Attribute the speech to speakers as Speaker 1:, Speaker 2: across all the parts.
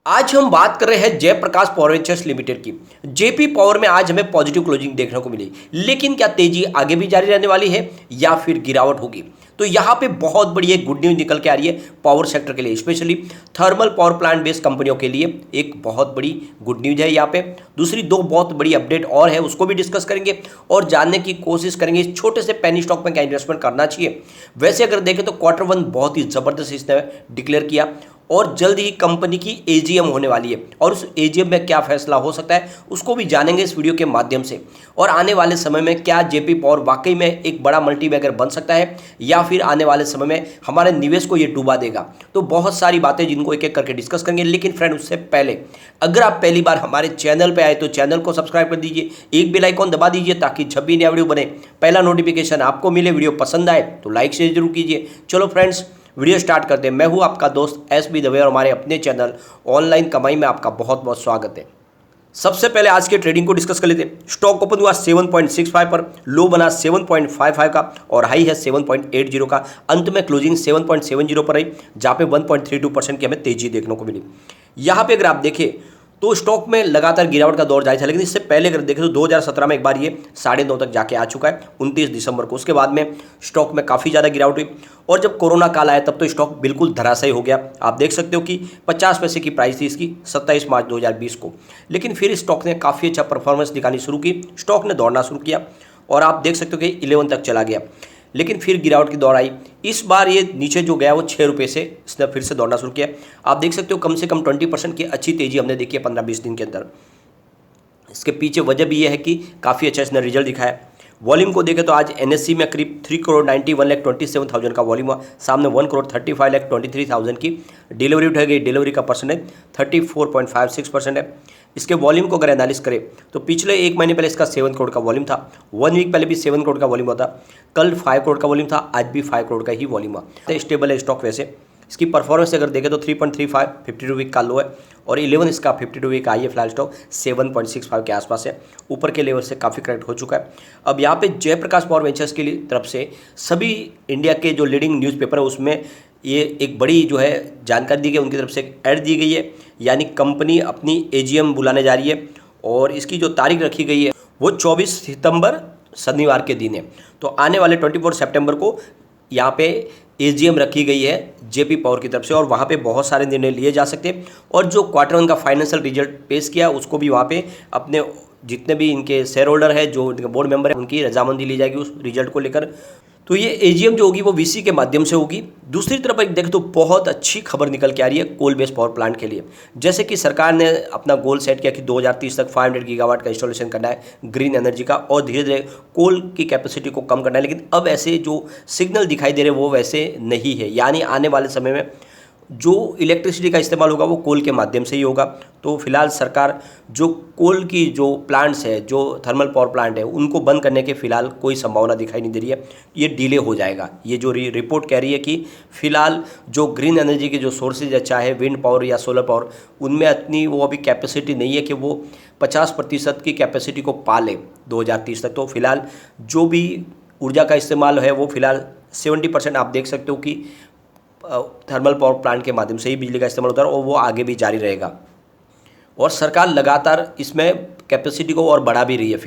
Speaker 1: आज हम बात कर रहे हैं जयप्रकाश पावर वेंचर्स लिमिटेड की। जेपी पावर में आज हमें पॉजिटिव क्लोजिंग देखने को मिली, लेकिन क्या तेजी आगे भी जारी रहने वाली है या फिर गिरावट होगी? तो यहाँ पे बहुत बड़ी एक गुड न्यूज निकल के आ रही है पावर सेक्टर के लिए, specially thermal power plant based कंपनियों के लिए एक बहुत बड़ी गुड न्यूज है। यहाँ पे दूसरी दो बहुत बड़ी अपडेट और है, उसको भी डिस्कस करेंगे और जानने की कोशिश करेंगे इस छोटे से पेनी स्टॉक में क्या इन्वेस्टमेंट करना चाहिए। वैसे अगर देखें तो Q1 बहुत ही जबरदस्त इसने डिक्लेयर किया और जल्द ही कंपनी की एजीएम होने वाली है और उस एजीएम में क्या फैसला हो सकता है उसको भी जानेंगे इस वीडियो के माध्यम से। और आने वाले समय में क्या जेपी पावर वाकई में एक बड़ा मल्टीबैगर बन सकता है या फिर आने वाले समय में हमारे निवेश को ये डुबा देगा। तो बहुत सारी बातें जिनको एक एक करके डिस्कस करेंगे, लेकिन फ्रेंड उससे पहले अगर आप पहली बार हमारे चैनल पर आए तो चैनल को सब्सक्राइब कर दीजिए, एक बेल आइकॉन दबा दीजिए ताकि जब भी नया वीडियो बने पहला नोटिफिकेशन आपको मिले। वीडियो पसंद आए तो लाइक शेयर जरूर कीजिए। चलो फ्रेंड्स वीडियो स्टार्ट करते हैं। मैं हूं आपका दोस्त एसबी दवे और हमारे अपने चैनल ऑनलाइन कमाई में आपका बहुत बहुत स्वागत है। सबसे पहले आज के ट्रेडिंग को डिस्कस कर लेते हैं। स्टॉक ओपन हुआ 7.65 पर, लो बना 7.55 का और हाई है 7.80 का। अंत में क्लोजिंग 7.70 पर रही, जहां पे 1.32% की हमें तेजी देखने को मिली। यहां पे अगर आप देखें तो स्टॉक में लगातार गिरावट का दौर जारी था, लेकिन इससे पहले अगर देखें तो 2017 में एक बार ये 9.5 तक जाके आ चुका है 29 दिसंबर को। उसके बाद में स्टॉक में काफ़ी ज़्यादा गिरावट हुई और जब कोरोना काल आया तब तो स्टॉक बिल्कुल धराशायी हो गया। आप देख सकते हो कि 50 पैसे की प्राइस थी इसकी 27 मार्च 2020 को, लेकिन फिर स्टॉक ने काफ़ी अच्छा परफॉर्मेंस दिखानी शुरू की, स्टॉक ने दौड़ना शुरू किया और आप देख सकते हो कि 11 तक चला गया, लेकिन फिर गिरावट की दौर आई। इस बार ये नीचे जो गया वो 6 रुपये से इसने फिर से दौड़ना शुरू किया। आप देख सकते हो कम से कम 20% की अच्छी तेजी हमने देखी है 15-20 दिन के अंदर। इसके पीछे वजह भी ये है कि काफ़ी अच्छा इसने रिजल्ट दिखाया। वॉल्यूम को देखें तो आज एनएससी में करीब 3,91,27,000 का वॉल्यूम हुआ, सामने 1,35,23,000 की डिलीवरी उठाई गई। डिलीवरी का परसेंटेज 34.56% है। इसके वॉल्यूम को अगर एनालिस करें तो पिछले एक महीने पहले इसका 7 करोड़ का वॉल्यूम था, 1 वीक पहले भी 7 करोड़ का वॉल्यूम हुआ था, कल 5 करोड़ का वॉल्यूम था, आज भी 5 करोड़ का ही वॉल्यूम हुआ। स्टेबल है स्टॉक। वैसे इसकी परफॉर्मेंस अगर देखें तो 3.35 52 वीक का लो है और 11 इसका 52 वीक आई है। फिलहाल स्टॉक 7.65 के आसपास है, ऊपर के लेवल से काफ़ी करेक्ट हो चुका है। अब यहाँ पे जयप्रकाश पावर वेंचर्स की तरफ से सभी इंडिया के जो लीडिंग न्यूज़पेपर है उसमें ये एक बड़ी जो है जानकारी दी गई, उनकी तरफ से एक ऐड दी गई है, यानी कंपनी अपनी एजीएम बुलाने जा रही है और इसकी जो तारीख रखी गई है वो 24 सितंबर शनिवार के दिन है। तो आने वाले 24 सितंबर को यहाँ पे एजीएम रखी गई है जेपी पावर की तरफ से और वहाँ पे बहुत सारे निर्णय लिए जा सकते हैं और जो Q1 का फाइनेंशियल रिजल्ट पेश किया उसको भी वहाँ पे अपने जितने भी इनके शेयर होल्डर है, जो इनके बोर्ड मेंबर है, उनकी रजामंदी ली जाएगी उस रिजल्ट को लेकर। तो ये एजीएम जो होगी वो वीसी के माध्यम से होगी। दूसरी तरफ एक देखें तो बहुत अच्छी खबर निकल के आ रही है कोल बेस्ड पावर प्लांट के लिए। जैसे कि सरकार ने अपना गोल सेट किया कि 2030 तक 500 गीगावाट का इंस्टॉलेशन करना है ग्रीन एनर्जी का और धीरे धीरे कोल की कैपेसिटी को कम करना है, लेकिन अब ऐसे जो सिग्नल दिखाई दे रहे वो वैसे नहीं है, यानी आने वाले समय में जो इलेक्ट्रिसिटी का इस्तेमाल होगा वो कोल के माध्यम से ही होगा। तो फिलहाल सरकार जो कोल की जो प्लांट्स है, जो थर्मल पावर प्लांट है, उनको बंद करने के फिलहाल कोई संभावना दिखाई नहीं दे रही है, ये डिले हो जाएगा। ये जो रिपोर्ट कह रही है कि फिलहाल जो ग्रीन एनर्जी के जो सोर्सेज है, चाहे विंड पावर या सोलर पावर, उनमें इतनी वो अभी कैपेसिटी नहीं है कि वो 50% की कैपेसिटी को पा ले 2030 तक। तो फिलहाल जो भी ऊर्जा का इस्तेमाल है वो फिलहाल 70% आप देख सकते हो कि थर्मल पावर प्लांट के माध्यम से ही बिजली का इस्तेमाल होता है और वो आगे भी जारी रहेगा और सरकार लगातार इसमें कैपेसिटी को और बढ़ा भी रही है।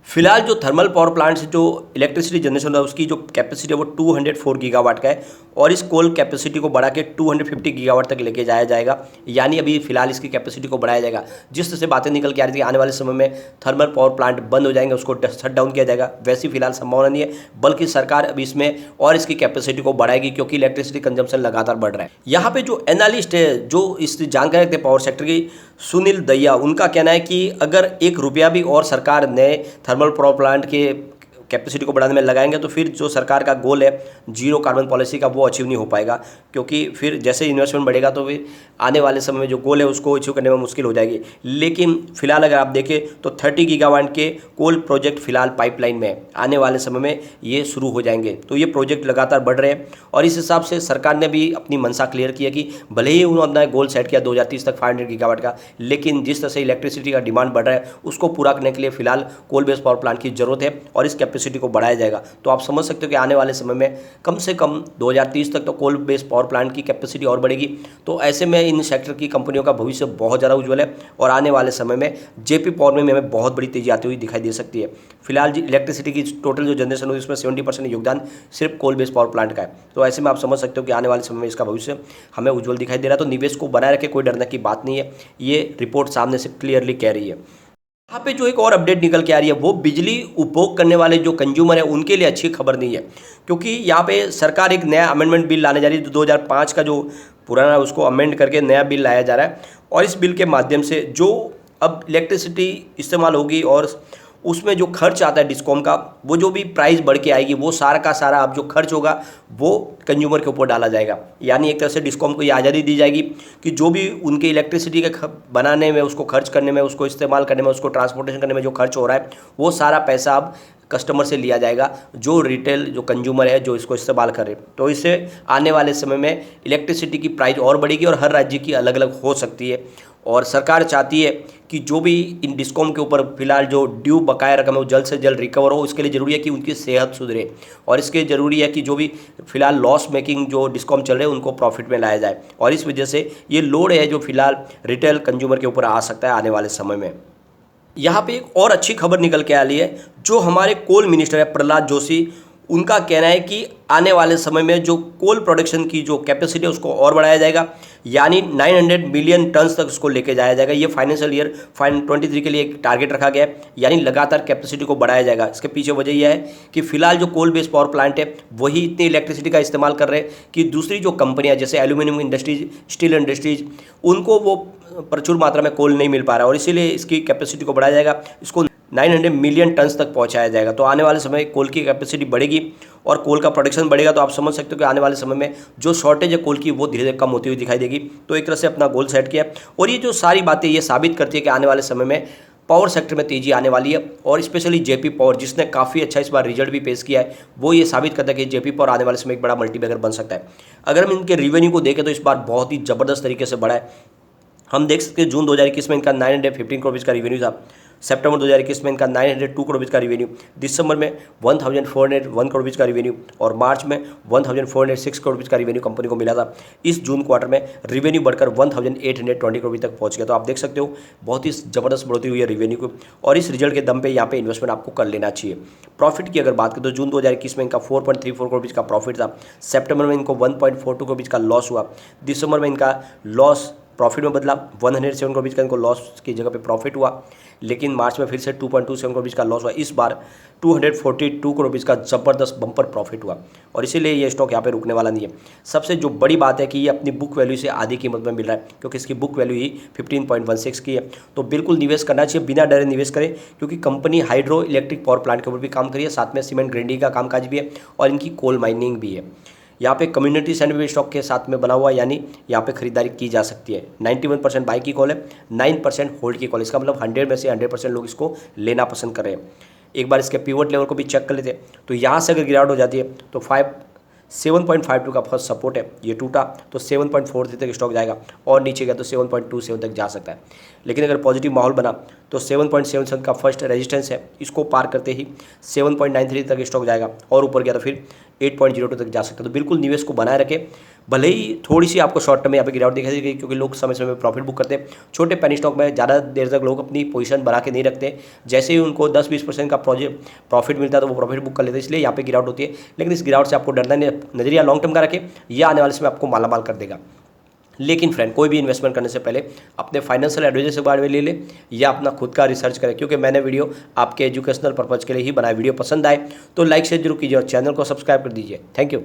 Speaker 1: फिलहाल जो थर्मल पावर प्लांट से जो इलेक्ट्रिसिटी जनरेशन है उसकी जो कैपेसिटी है वो 204 गीगावाट का है और इस कोल कैपेसिटी को बढ़ा के 250 गीगावाट तक लेके जाया जाएगा, यानी अभी फिलहाल इसकी कैपेसिटी को बढ़ाया जाएगा। जिस तरह से बातें निकल के आ रही थी आने वाले समय में थर्मल पावर प्लांट बंद हो जाएंगे, उसको शट डाउन किया जाएगा, वैसी फिलहाल संभावना नहीं है, बल्कि सरकार अभी इसमें और इसकी कैपेसिटी को बढ़ाएगी क्योंकि इलेक्ट्रिसिटी कंजम्पशन लगातार बढ़ रहा है। यहाँ पे जो एनालिस्ट है जो इस जानकारी रखते हैं पावर सेक्टर की, सुनील दहिया, उनका कहना है कि अगर 1 रुपया भी और सरकार नए थर्मल पावर प्लांट के कैपेसिटी को बढ़ाने में लगाएंगे तो फिर जो सरकार का गोल है जीरो कार्बन पॉलिसी का वो अचीव नहीं हो पाएगा, क्योंकि फिर जैसे इन्वेस्टमेंट बढ़ेगा तो फिर आने वाले समय में जो गोल है उसको अचीव करने में मुश्किल हो जाएगी। लेकिन फिलहाल अगर आप देखें तो 30 गीगावाट के कोल प्रोजेक्ट फिलहाल पाइपलाइन में आने वाले समय में ये शुरू हो जाएंगे। तो ये प्रोजेक्ट लगातार बढ़ रहे हैं और इस हिसाब से सरकार ने भी अपनी मंशा क्लियर की है कि भले ही उन्होंने अपना गोल सेट किया 2030 तक 500 गीगावाट का, लेकिन जिस तरह से इलेक्ट्रिसिटी का डिमांड बढ़ रहा है उसको पूरा करने के लिए फिलहाल कोल बेस्ड पावर प्लांट की जरूरत है और इस कैपेसिटी कैपेसिटी को बढ़ाया जाएगा। तो आप समझ सकते हो कि आने वाले समय में कम से कम 2030 तक तो कोल बेस्ड पावर प्लांट की कैपेसिटी और बढ़ेगी। तो ऐसे में इन सेक्टर की कंपनियों का भविष्य बहुत ज़्यादा उज्ज्वल है और आने वाले समय में जेपी पावर में हमें बहुत बड़ी तेजी आती हुई दिखाई दे सकती है। फिलहाल इलेक्ट्रिसिटी की टोटल जो जनरेशन हुई उसमें 70% योगदान सिर्फ कोल बेस्ड पावर प्लांट का है। तो ऐसे में आप समझ सकते हो कि आने वाले समय में इसका भविष्य हमें उज्ज्वल दिखाई दे रहा है। तो निवेश को बनाए रखे, कोई डरने की बात नहीं है, ये रिपोर्ट सामने से क्लियरली कह रही है। यहाँ पे जो एक और अपडेट निकल के आ रही है वो बिजली उपभोग करने वाले जो कंज्यूमर है उनके लिए अच्छी खबर नहीं है, क्योंकि यहाँ पे सरकार एक नया अमेंडमेंट बिल लाने जा रही है। 2005 का जो पुराना उसको अमेंड करके नया बिल लाया जा रहा है और इस बिल के माध्यम से जो अब इलेक्ट्रिसिटी इस्तेमाल होगी और उसमें जो खर्च आता है डिस्कॉम का, वो जो भी प्राइस बढ़ के आएगी वो सारा का सारा अब जो खर्च होगा वो कंज्यूमर के ऊपर डाला जाएगा। यानी एक तरह से डिस्कॉम को ये आज़ादी दी जाएगी कि जो भी उनके इलेक्ट्रिसिटी के बनाने में, उसको खर्च करने में, उसको इस्तेमाल करने में, उसको ट्रांसपोर्टेशन करने में जो खर्च हो रहा है वो सारा पैसा अब कस्टमर से लिया जाएगा, जो रिटेल जो कंज्यूमर है जो इसको इस्तेमाल करे। तो इससे आने वाले समय में इलेक्ट्रिसिटी की प्राइस और बढ़ेगी और हर राज्य की अलग अलग हो सकती है। और सरकार चाहती है कि जो भी इन डिस्कॉम के ऊपर फिलहाल जो ड्यू बकाया रकम है वो जल्द से जल्द रिकवर हो। इसके लिए ज़रूरी है कि उनकी सेहत सुधरे और इसके ज़रूरी है कि जो भी फिलहाल लॉस मेकिंग जो डिस्कॉम चल रहे हैं उनको प्रॉफिट में लाया जाए। और इस वजह से ये लोड है जो फिलहाल रिटेल कंज्यूमर के ऊपर आ सकता है आने वाले समय में। यहाँ पे एक और अच्छी खबर निकल के आ रही है, जो हमारे कोल मिनिस्टर है प्रहलाद जोशी, उनका कहना है कि आने वाले समय में जो कोल प्रोडक्शन की जो कैपेसिटी है उसको और बढ़ाया जाएगा, यानी 900 मिलियन टन्स तक उसको लेके जाया जाएगा। ये फाइनेंशियल ईयर 23 के लिए एक टारगेट रखा गया है, यानी लगातार कैपेसिटी को बढ़ाया जाएगा। इसके पीछे वजह यह है कि फिलहाल जो कोल बेस्ड पावर प्लांट है वही इतनी इलेक्ट्रिसिटी का इस्तेमाल कर रहे हैं कि दूसरी जो कंपनियां जैसे एल्यूमिनियम इंडस्ट्रीज, स्टील इंडस्ट्रीज, उनको वो प्रचुर मात्रा में कोल नहीं मिल पा रहा है और इसीलिए इसकी कैपेसिटी को बढ़ाया जाएगा, इसको 900 मिलियन टन्स तक पहुंचाया जाएगा। तो आने वाले समय कोल की कैपेसिटी बढ़ेगी और कोल का प्रोडक्शन बढ़ेगा। तो आप समझ सकते हो कि आने वाले समय में जो शॉर्टेज है कोल की वो धीरे धीरे कम होती हुई दिखाई देगी। तो एक तरह से अपना गोल सेट किया और ये जो सारी बातें ये साबित करती है कि आने वाले समय में पावर सेक्टर में तेजी आने वाली है। और स्पेशली जेपी पावर जिसने काफ़ी अच्छा इस बार रिजल्ट भी पेश किया है, वो ये साबित करता है कि जेपी पावर आने वाले समय एक बड़ा मल्टीबैगर बन सकता है। अगर हम इनके रिवेन्यू को देखें तो इस बार बहुत ही ज़बरदस्त तरीके से बढ़ा है। हम देख सकते हैं जून 2021 में इनका 915 करोड़ रुपये का रिवेन्यू था, सितंबर 2021 में इनका 902 करोड़ रुपये का रिवेन्यू, दिसंबर में 1401 करोड़ रुपये का रिवेन्यू और मार्च में 1406 करोड़ रुपये का रिवेन्यू कंपनी को मिला था। इस जून क्वार्टर में रिवेन्यू बढ़कर 1820 करोड़ रुपये तक पहुंच गया। तो आप देख सकते हो बहुत ही ज़बरदस्त बढ़ोतरी हुई है रिवेन्यू को और इस रिजल्ट के दम पे यहाँ पे इन्वेस्टमेंट आपको कर लेना चाहिए। प्रॉफिट की अगर बात करें तो जून 2021 में इनका 4.34 करोड़ रुपये का प्रॉफिट था, सितंबर में इनको 1.42 करोड़ रुपये का लॉस हुआ, दिसंबर में इनका लॉस प्रॉफिट में बदला, 107 करोड़ रुपये का इनको लॉस की जगह पे प्रॉफिट हुआ, लेकिन मार्च में फिर से 2.27 करोड़ रुपये का लॉस हुआ। इस बार 242 करोड़ रुपये का ज़बरदस्त बम्पर प्रॉफिट हुआ और इसीलिए ये स्टॉक यहाँ पे रुकने वाला नहीं है। सबसे जो बड़ी बात है कि ये अपनी बुक वैल्यू से आधी कीमत में मिल रहा है, क्योंकि इसकी बुक वैल्यू ही 15.16 की है। तो बिल्कुल निवेश करना चाहिए, बिना डरे निवेश करें, क्योंकि company hydro electric power plant के ऊपर भी काम करी है, साथ में सीमेंट ग्राइंडिंग का कामकाज भी है और इनकी कोल माइनिंग भी है। यहाँ पे कम्युनिटी सैंडविच स्टॉक के साथ में बना हुआ, यानी यहाँ पे खरीदारी की जा सकती है। 91% बाई की कॉल है, 9% होल्ड की कॉल। इसका मतलब 100 में से 100% लोग इसको लेना पसंद कर रहे हैं। एक बार इसके पिवट लेवल को भी चेक कर लेते हैं, तो यहाँ से अगर गिरावट हो जाती है तो 7.52 का फर्स्ट सपोर्ट है, ये टूटा तो 7.43 तक स्टॉक जाएगा और नीचे गया तो 7.27 तक जा सकता है। लेकिन अगर पॉजिटिव माहौल बना तो 7.77 का फर्स्ट रेजिस्टेंस है, इसको पार करते ही 7.93 तक स्टॉक जाएगा और ऊपर गया तो फिर 8.02 तक जा सकता है। तो बिल्कुल निवेश को बनाए रखें, भले ही थोड़ी सी आपको शॉर्ट टर्म में यहाँ पे गिरावट दिखाई देगी, क्योंकि लोग समय समय में प्रॉफिट बुक करते हैं। छोटे पेनी स्टॉक में ज़्यादा देर तक लोग अपनी पोजीशन बना के नहीं रखते, जैसे ही उनको 10-20% का प्रॉफिट मिलता है तो वो प्रॉफिट बुक कर लेते हैं, इसलिए यहाँ पे गिरावट होती है। लेकिन इस गिरावट से आपको डरना नहीं, नजरिया लॉन्ग टर्म का रखें, यह आने वाले समय आपको मालामाल कर देगा। लेकिन फ्रेंड, कोई भी इन्वेस्टमेंट करने से पहले अपने फाइनेंशियल एडवाइजर से बारे में ले ले या अपना खुद का रिसर्च करें, क्योंकि मैंने वीडियो आपके एजुकेशनल पर्पज़ के लिए ही बनाया। वीडियो पसंद आए तो लाइक शेयर जरूर कीजिए और चैनल को सब्सक्राइब कर दीजिए। Thank you.